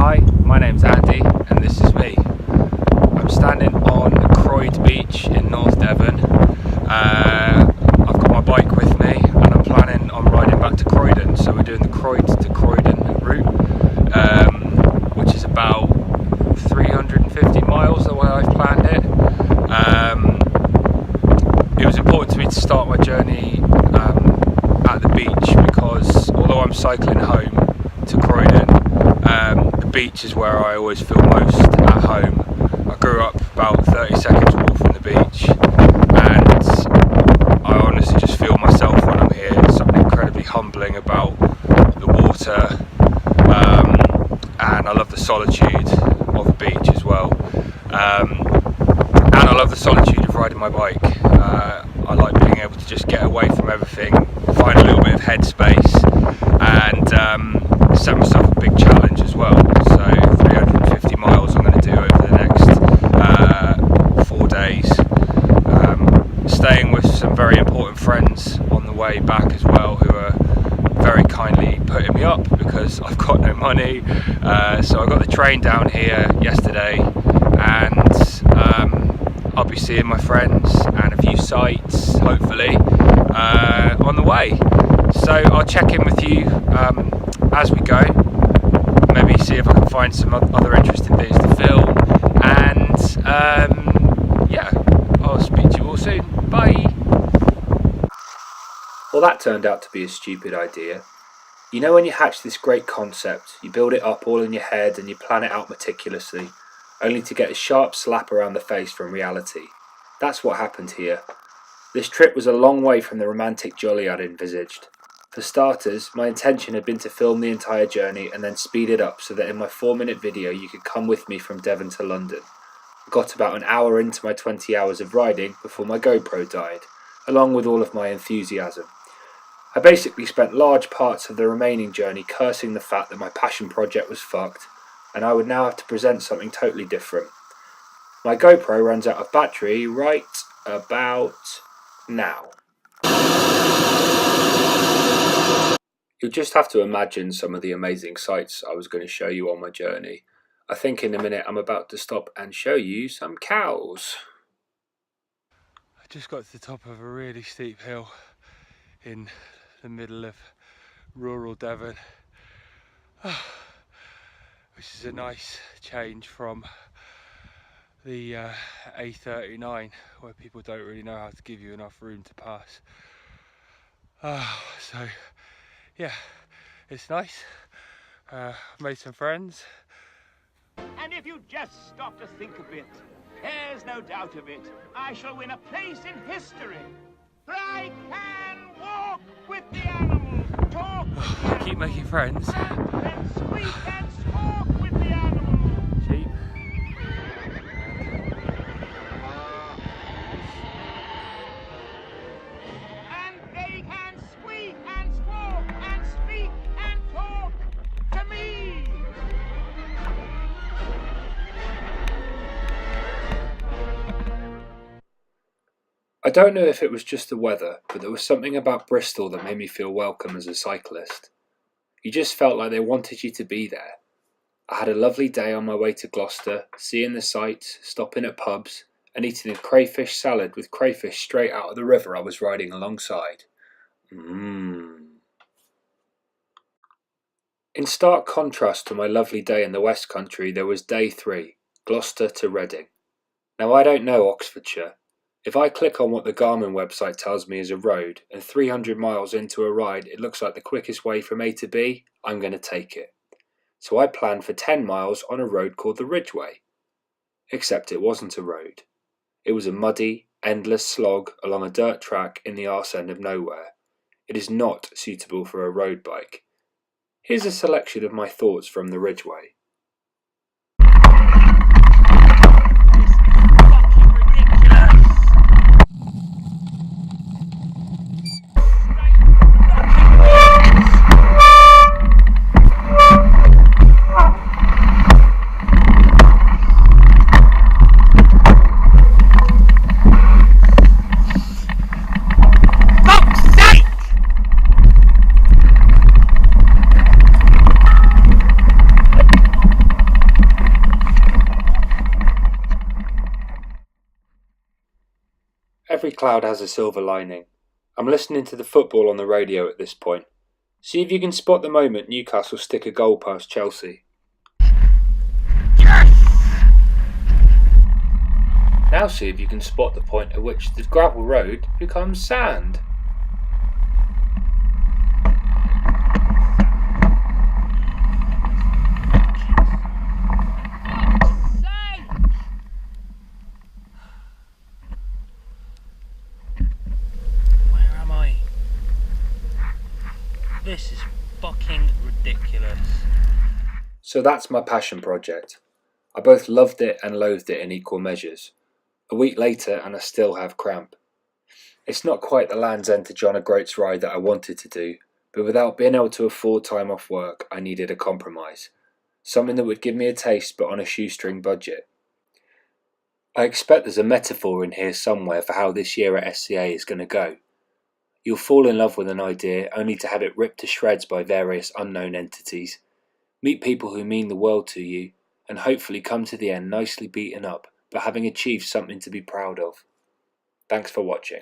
Hi, my name's Andy and this is me. I'm standing on Croyde beach in North Devon. I've got my bike with me and I'm planning on riding back to Croydon. So we're doing the Croyde to Croydon route, which is about 350 miles the way I've planned it. It was important to me to start my journey at the beach because although I'm cycling home to Croydon, the beach is where I always feel most at home. I grew up about 30 seconds walk from the beach and I honestly just feel myself when I'm here. There's something incredibly humbling about the water, and I love the solitude of the beach as well, and I love the solitude of riding my bike. I like being able to just get away from everything, find a little bit of headspace and set myself a big challenge as well. So 350 miles I'm going to do over the next 4 days, staying with some very important friends on the way back as well, who are very kindly putting me up because I've got no money. So I got the train down here yesterday and I'll be seeing my friends and a few sites hopefully on the way. So I'll check in with you as we go, maybe see if I can find some other interesting things to film, and yeah, I'll speak to you all soon. Bye! Well, that turned out to be a stupid idea. You know when you hatch this great concept, you build it up all in your head and you plan it out meticulously, only to get a sharp slap around the face from reality. That's what happened here. This trip was a long way from the romantic jolly I'd envisaged. For starters, my intention had been to film the entire journey and then speed it up so that in my 4-minute video you could come with me from Devon to London. I got about an hour into my 20 hours of riding before my GoPro died, along with all of my enthusiasm. I basically spent large parts of the remaining journey cursing the fact that my passion project was fucked and I would now have to present something totally different. My GoPro runs out of battery right about now. You'll just have to imagine some of the amazing sights I was going to show you on my journey. I think in a minute I'm about to stop and show you some cows. I just got to the top of a really steep hill in the middle of rural Devon, which is a nice change from the A39 where people don't really know how to give you enough room to pass. So yeah, it's nice. Made some friends. And if you just stop to think a bit, there's no doubt of it, I shall win a place in history. For I can walk with the animals, talk with the animals, Keep making friends. and squeak and squawk with the animals. Sheep. And they can squeak and squawk and speak and talk to me. I don't know if it was just the weather, but there was something about Bristol that made me feel welcome as a cyclist. You just felt like they wanted you to be there. I had a lovely day on my way to Gloucester, seeing the sights, stopping at pubs, and eating a crayfish salad with crayfish straight out of the river I was riding alongside. In stark contrast to my lovely day in the West Country, there was day 3, Gloucester to Reading. Now I don't know Oxfordshire. If I click on what the Garmin website tells me is a road, and 300 miles into a ride it looks like the quickest way from A to B, I'm going to take it. So I planned for 10 miles on a road called the Ridgeway. Except it wasn't a road. It was a muddy, endless slog along a dirt track in the arse end of nowhere. It is not suitable for a road bike. Here's a selection of my thoughts from the Ridgeway. Every cloud has a silver lining. I'm listening to the football on the radio at this point. See if you can spot the moment Newcastle stick a goal past Chelsea. Now see if you can spot the point at which the gravel road becomes sand. Where am I? This is fucking ridiculous. So that's my passion project. I both loved it and loathed it in equal measures. A week later and I still have cramp. It's not quite the Land's End to John O'Groats ride that I wanted to do, but without being able to afford time off work, I needed a compromise. Something that would give me a taste but on a shoestring budget. I expect there's a metaphor in here somewhere for how this year at SCA is going to go. You'll fall in love with an idea only to have it ripped to shreds by various unknown entities. Meet people who mean the world to you, and hopefully come to the end nicely beaten up, but having achieved something to be proud of. Thanks for watching.